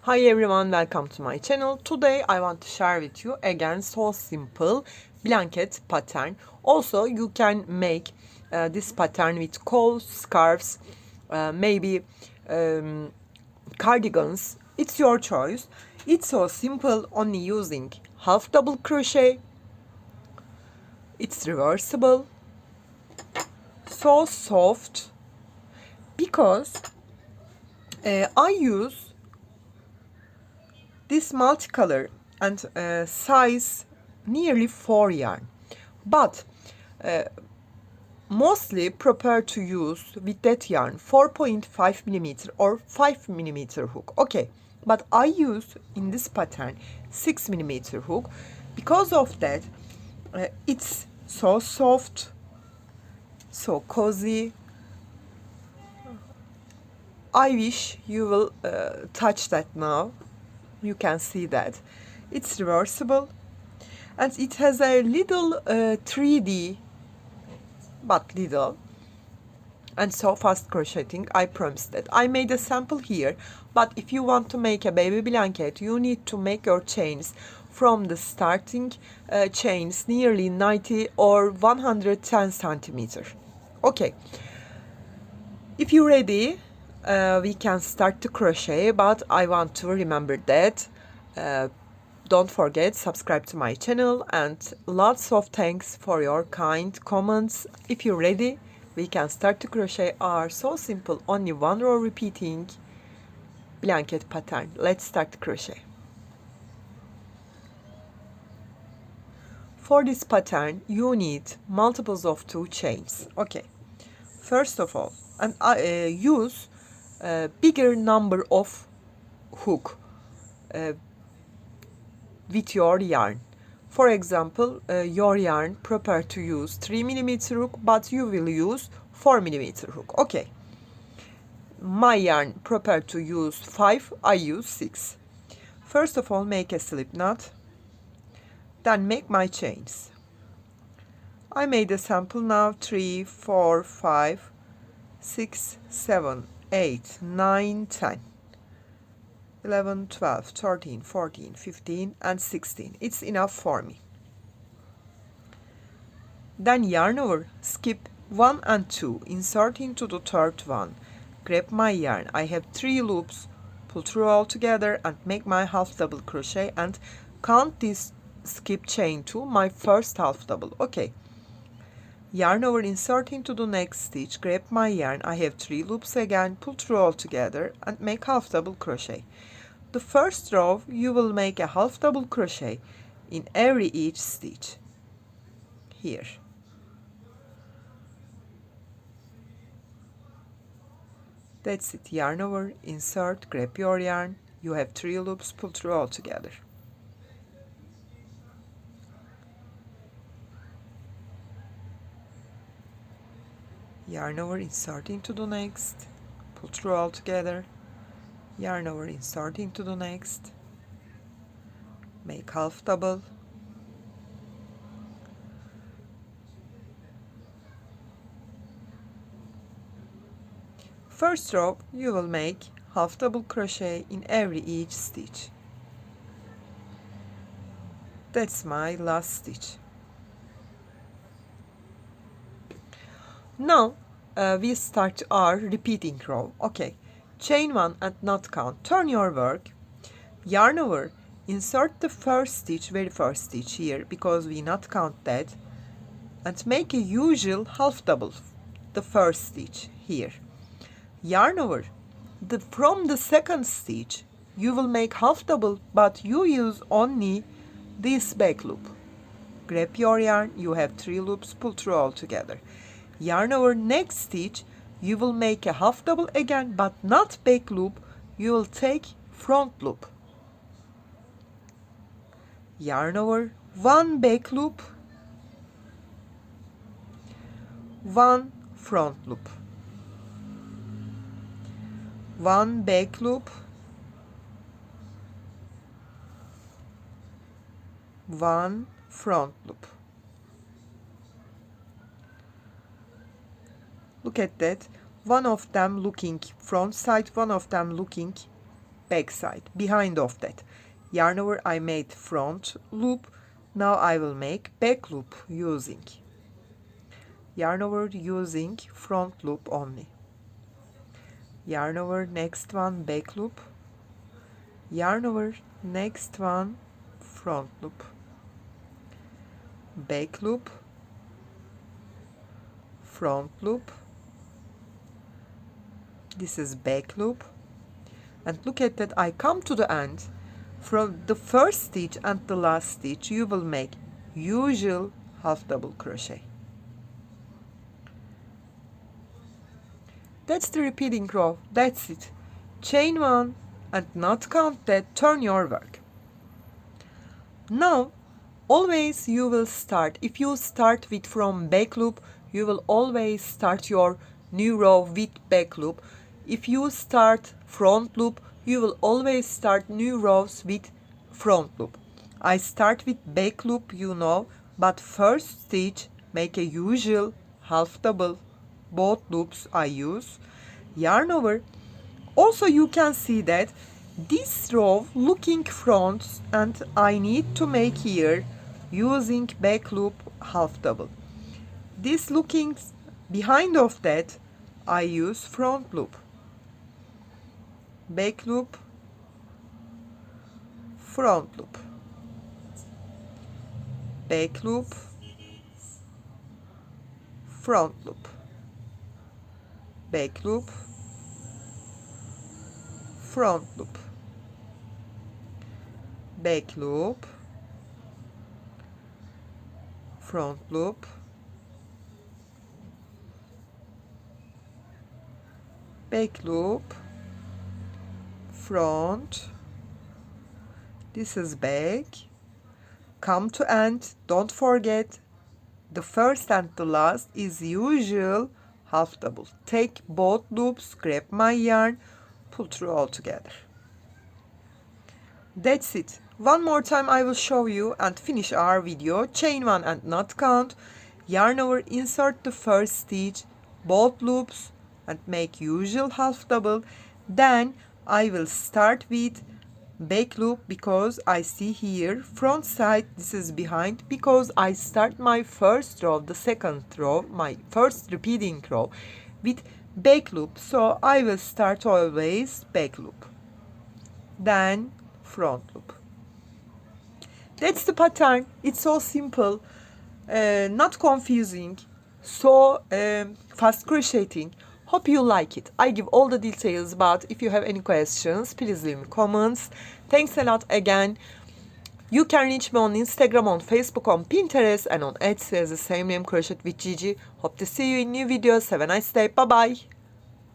Hi everyone, welcome to my channel. Today I want to share with you again so simple blanket pattern. Also you can make this pattern with coats, scarves, maybe cardigans. It's your choice. It's so simple, only using half double crochet. It's reversible, so soft because I use this multicolor and size nearly 4 yarn, but mostly prefer to use with that yarn 4.5 millimeter or 5 millimeter hook. Okay, but I use in this pattern 6 millimeter hook. Because of that, it's so soft, so cozy. I wish you will touch that now. You can see that it's reversible and it has a little 3D, but little, and so fast crocheting. I promise that. I made a sample here, but if you want to make a baby blanket, you need to make your chains from the starting chains nearly 90 or 110 centimeter. Okay, if you're ready, we can start to crochet, but I want to remember that don't forget subscribe to my channel, and lots of thanks for your kind comments. If you're ready, we can start to crochet our so simple only one row repeating blanket pattern. Let's start to crochet. For this pattern you need multiples of 2 chains. Okay, first of all, and I use a bigger number of hook with your yarn. For example, your yarn prepare to use 3 millimeter hook, but you will use 4 millimeter hook. Okay, my yarn prepare to use 5, I use 6. First of all, make a slip knot, then make my chains. I made a sample now 3, 4, 5, 6, 7, 8, 9, 10. 11, 12, 13, 14, 15 and 16. It's enough for me. Then yarn over, skip 1 and 2, insert into the third one, grab my yarn. I have 3 loops, pull through all together and make my half double crochet and count this skip chain to my first half double. Okay, yarn over, insert into the next stitch, grab my yarn. I have 3 loops again, pull through all together and make half double crochet. The first row you will make a half double crochet in every each stitch here. That's it. Yarn over, insert, grab your yarn. You have 3 loops, pull through all together. Yarn over, insert into the next, pull through all together. Yarn over, insert into the next, make half double, first row you will make half double crochet in every each stitch. That's my last stitch. Now we start our repeating row. Okay, chain 1 and knot count. Turn your work, yarn over, insert the first stitch, very first stitch here because we not count that, and make a usual half double the first stitch here. Yarn over, from the second stitch you will make half double, but you use only this back loop. Grab your yarn, you have 3 loops, pull through all together. Yarn over, next stitch you will make a half double again, but not back loop, you will take front loop. Yarn over, 1 back loop, 1 front loop, 1 back loop, 1 front loop. Look at that, one of them looking front side, one of them looking back side. Behind of that yarn over, I made front loop. Now I will make back loop using yarn over, using front loop only. Yarn over, next one back loop, yarn over, next one front loop, back loop, front loop, this is back loop, and look at that, I come to the end. From the first stitch and the last stitch you will make usual half double crochet. That's the repeating row, that's it. Chain 1 and not count that, turn your work. Now always you will start, if you start with from back loop, you will always start your new row with back loop. If you start front loop, you will always start new rows with front loop. I start with back loop, you know, but first stitch make a usual half double, both loops I use, yarn over. Also you can see that this row looking front, and I need to make here using back loop half double. This looking behind of that I use front loop, back loop, front loop, back loop, front loop, back loop, front loop, back loop, front loop, back loop, front, this is back, come to end, don't forget the first and the last is usual half double. Take both loops, grab my yarn, pull through all together. That's it. One more time I will show you and finish our video. Chain 1 and not count, yarn over, insert the first stitch, both loops, and make usual half double. Then I will start with back loop because I see here front side, this is behind, because I start my first row, the second row, my first repeating row with back loop, so I will start always back loop, then front loop. That's the pattern. It's so simple, not confusing, so fast crocheting. Hope you like it. I give all the details, but if you have any questions, please leave me comments. Thanks a lot again. You can reach me on Instagram, on Facebook, on Pinterest, and on Etsy as the same name, Crochet with Gigi. Hope to see you in new videos. Have a nice day. Bye bye.